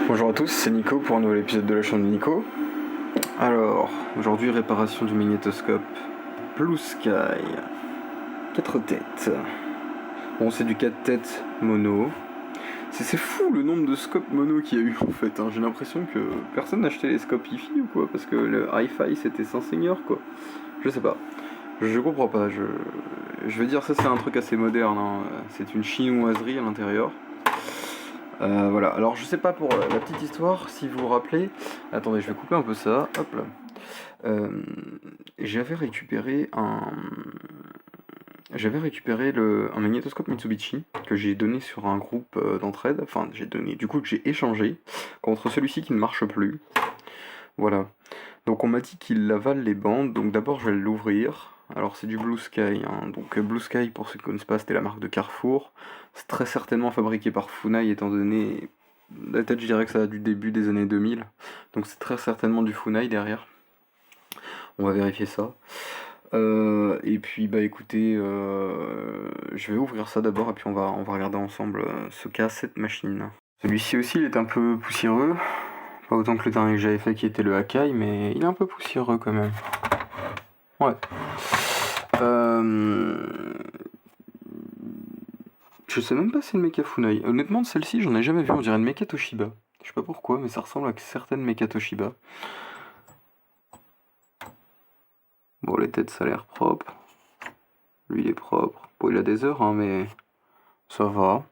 Bonjour à tous, c'est Nico pour un nouvel épisode de la chaîne de Nico. Alors, aujourd'hui réparation du magnétoscope Blue Sky. 4 têtes. Bon, c'est du 4 têtes mono. C'est fou le nombre de scopes mono qu'il y a eu en fait. J'ai l'impression que personne n'achetait les scopes hi-fi ou quoi, parce que le hi-fi c'était Saint-Seigneur quoi. Je sais pas. Je comprends pas. Je veux dire, ça c'est un truc assez moderne. C'est une chinoiserie à l'intérieur. Voilà, alors je sais pas pour la petite histoire, si vous vous rappelez. Attendez, je vais couper un peu ça. Hop là. J'avais récupéré un magnétoscope Mitsubishi que j'ai donné sur un groupe d'entraide. Enfin, que j'ai échangé contre celui-ci qui ne marche plus. Voilà. Donc on m'a dit qu'il avale les bandes, donc d'abord je vais l'ouvrir. Alors c'est du Blue Sky, donc Blue Sky pour ceux qui ne connaissent pas c'était la marque de Carrefour. C'est très certainement fabriqué par Funai étant donné, la tête je dirais que ça a du début des années 2000. Donc c'est très certainement du Funai derrière. On va vérifier ça. Et puis bah écoutez, je vais ouvrir ça d'abord et puis on va regarder ensemble ce qu'a cette machine. Celui-ci aussi il est un peu poussiéreux. Pas autant que le dernier que j'avais fait qui était le Akai, mais il est un peu poussiéreux quand même. Ouais. Je sais même pas si c'est une mecha Funai. Honnêtement, de celle-ci, j'en ai jamais vu. On dirait une mecha Toshiba. Je sais pas pourquoi, mais ça ressemble à certaines mecha Toshiba. Bon, les têtes, ça a l'air propre. Lui, il est propre. Bon, il a des heures, mais ça va.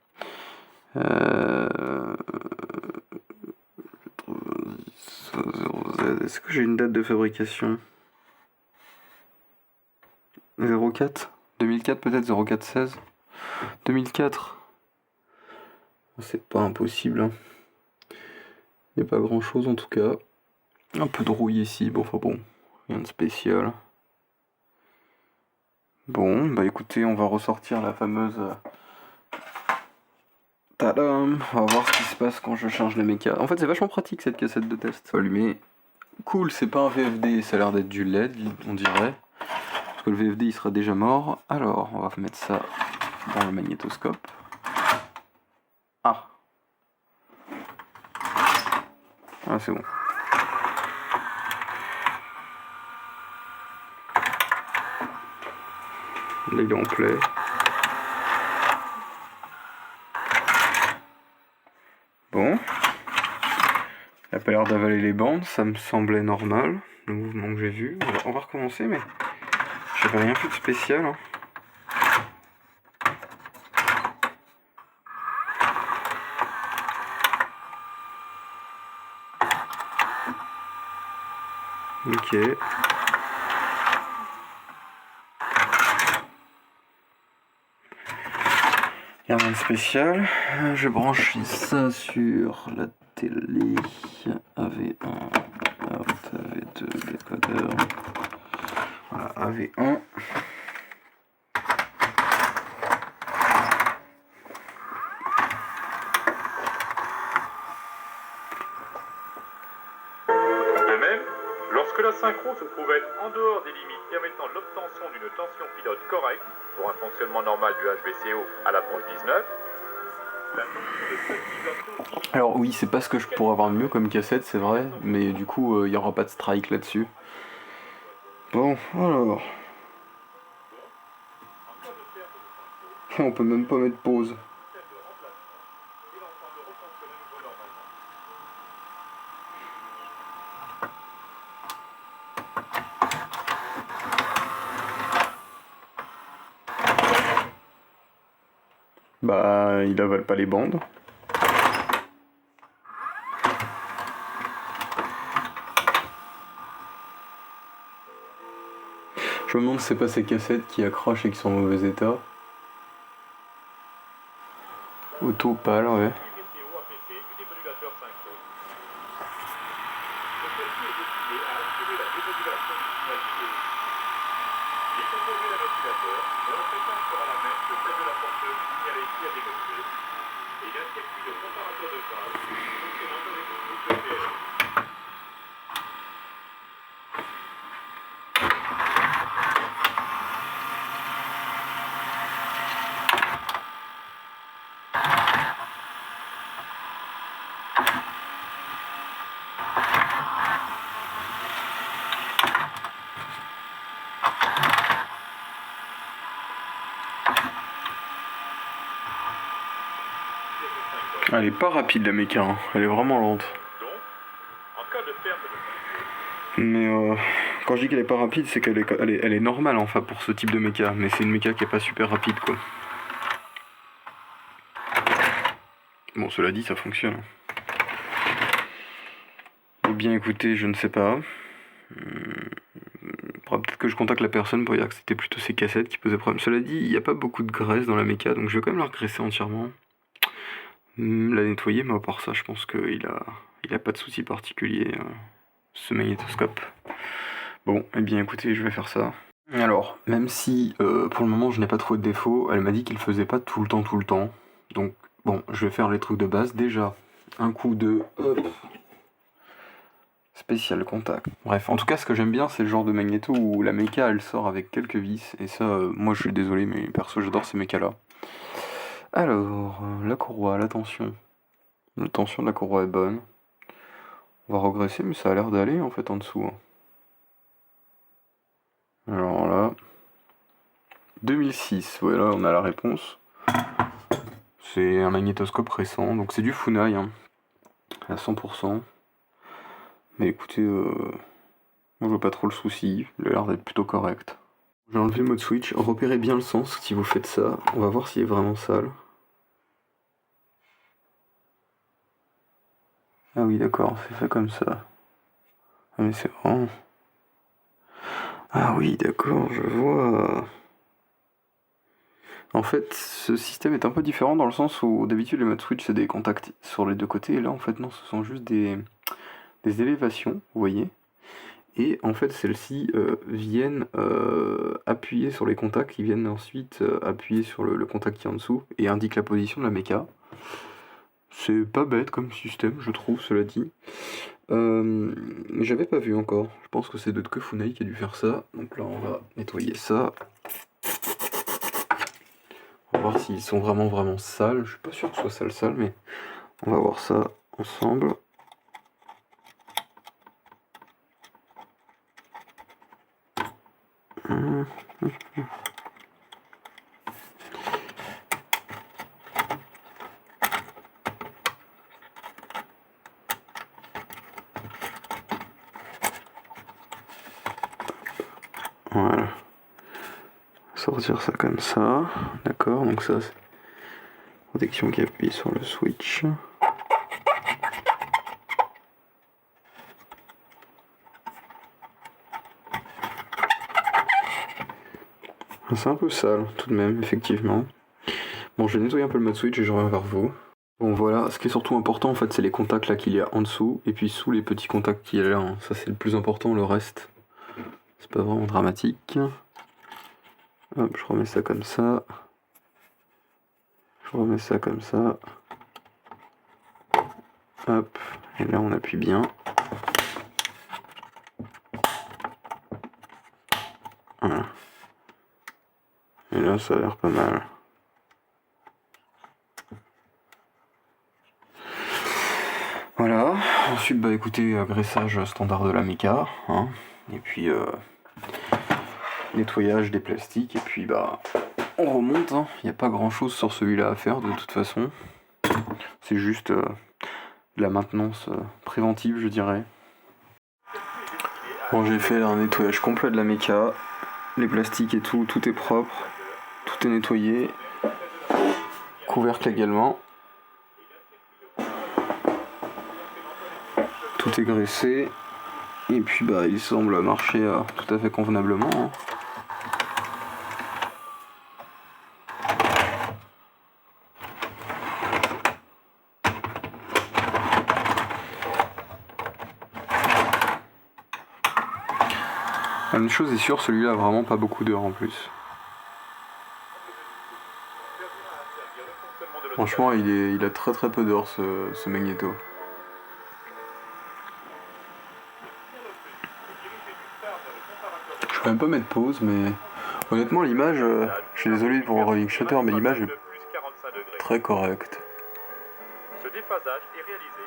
Est-ce que j'ai une date de fabrication 04 2004 peut-être, 04-16 2004. C'est pas impossible. Il n'y a pas grand chose en tout cas. Un peu de rouille ici, bon, rien de spécial. Bon, bah écoutez, on va ressortir la fameuse. Tadam! On va voir ce qui se passe quand je charge les mechas. En fait, c'est vachement pratique cette cassette de test. Allumer. Cool, c'est pas un VFD, ça a l'air d'être du LED, on dirait. Parce que le VFD il sera déjà mort. Alors, on va mettre ça dans le magnétoscope. Ah! Ah, c'est bon. Là, il est en play. Bon. Il a pas l'air d'avaler les bandes, ça me semblait normal, le mouvement que j'ai vu. On va recommencer, mais j'avais rien fait de spécial. Ok. Rien de spécial. Je branche ça sur la télé. AV1, AV2, décodeur. Voilà, AV1. De même, lorsque la synchro se trouve être en dehors des limites permettant l'obtention d'une tension pilote correcte pour un fonctionnement normal du HVCO à l'approche 19, la tension de stabilisation... Alors oui, c'est pas ce que je pourrais avoir de mieux comme cassette, c'est vrai, mais du coup, il n'y aura pas de strike là-dessus. Bon, alors... On peut même pas mettre pause. Bah, il avale pas les bandes. Je me demande si c'est pas ces cassettes qui accrochent et qui sont en mauvais état. Auto pâle, ouais. Elle est pas rapide la méca, hein. Elle est vraiment lente. Donc, en cas de perte de Mais quand je dis qu'elle est pas rapide, c'est qu'elle est normale enfin pour ce type de méca, mais c'est une méca qui est pas super rapide quoi. Bon, cela dit, ça fonctionne. Eh bien écoutez, je ne sais pas. Faudra peut-être que je contacte la personne pour dire que c'était plutôt ses cassettes qui posaient problème. Cela dit, il n'y a pas beaucoup de graisse dans la méca, donc je vais quand même la regraisser entièrement. La nettoyer, mais à part ça, je pense qu'il a pas de souci particulier, ce magnétoscope. Bon, eh bien écoutez, je vais faire ça. Alors, même si pour le moment je n'ai pas trouvé de défaut, elle m'a dit qu'il faisait pas tout le temps. Donc, bon, je vais faire les trucs de base. Déjà, un coup de spécial contact. Bref, en tout cas, ce que j'aime bien, c'est le genre de magnéto où la méca elle sort avec quelques vis. Et ça, moi je suis désolé, mais perso, j'adore ces mécas là. Alors, la courroie, la tension. La tension de la courroie est bonne. On va regresser, mais ça a l'air d'aller en fait en dessous. Hein. Alors là. 2006, voilà, on a la réponse. C'est un magnétoscope récent, donc c'est du Funai, hein, à 100%. Mais écoutez, moi je vois pas trop le souci, il a l'air d'être plutôt correct. J'ai enlevé le mode switch, repérez bien le sens si vous faites ça, on va voir s'il est vraiment sale. Ah oui d'accord, c'est fait comme ça. Ah mais c'est vraiment... Ah oui d'accord, je vois... En fait, ce système est un peu différent dans le sens où d'habitude les modes switch c'est des contacts sur les deux côtés, et là en fait non, ce sont juste des élévations, vous voyez. Et en fait celles-ci viennent appuyer sur les contacts, qui viennent ensuite appuyer sur le contact qui est en dessous, et indiquent la position de la méca. C'est pas bête comme système, je trouve, cela dit. J'avais pas vu encore, je pense que c'est d'autres que Funai qui a dû faire ça. Donc là on va nettoyer ça. On va voir s'ils sont vraiment sales. Je suis pas sûr que ce soit sale, mais on va voir ça ensemble. Voilà. Sortir ça comme ça. D'accord, donc ça c'est protection qui appuie sur le switch. C'est un peu sale tout de même, effectivement. Bon, je vais nettoyer un peu le mode switch et je reviens vers vous. Bon voilà, ce qui est surtout important en fait, c'est les contacts là qu'il y a en dessous, et puis sous les petits contacts qu'il y a là, hein. Ça c'est le plus important, le reste, c'est pas vraiment dramatique. Hop, je remets ça comme ça. Je remets ça comme ça. Hop, et là on appuie bien. Voilà. Et là ça a l'air pas mal. Voilà, ensuite bah écoutez, graissage standard de la méca, hein. Et puis nettoyage des plastiques, et puis bah on remonte, hein. Il n'y a pas grand chose sur celui-là à faire de toute façon. C'est juste de la maintenance préventive, je dirais. Bon, j'ai fait un nettoyage complet de la méca, les plastiques et tout, tout est propre, tout est nettoyé, couvercle également. Tout est graissé, et puis bah il semble marcher tout à fait convenablement, hein. Une chose est sûre, celui-là a vraiment pas beaucoup d'heures en plus. Franchement, il a très peu d'heures ce magnéto. Je peux même pas mettre pause, mais honnêtement, l'image, je suis désolé pour le rolling shutter, mais l'image est très correcte. Ce déphasage est réalisé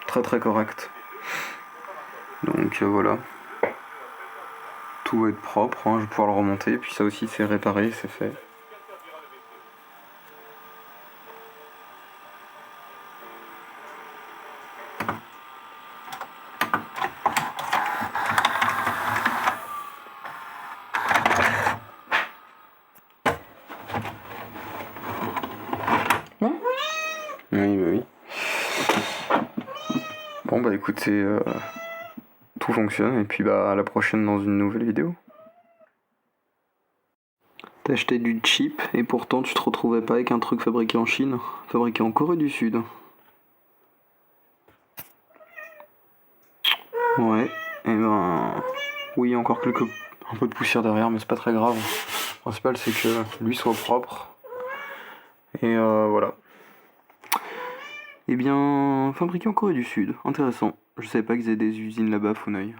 Très correcte. Donc voilà. Tout va être propre, hein, je vais pouvoir le remonter, puis ça aussi c'est réparé, c'est fait. Oui, bah oui. Bon bah écoutez, tout fonctionne et puis bah à la prochaine dans une nouvelle vidéo. T'as acheté du cheap et pourtant tu te retrouvais pas avec un truc fabriqué en Chine, fabriqué en Corée du Sud. Ouais, et ben... Oui, encore un peu de poussière derrière, mais c'est pas très grave. Le principal c'est que lui soit propre. Et voilà. Eh bien, fabriqué en Corée du Sud, intéressant. Je savais pas qu'ils avaient des usines là-bas à Funai.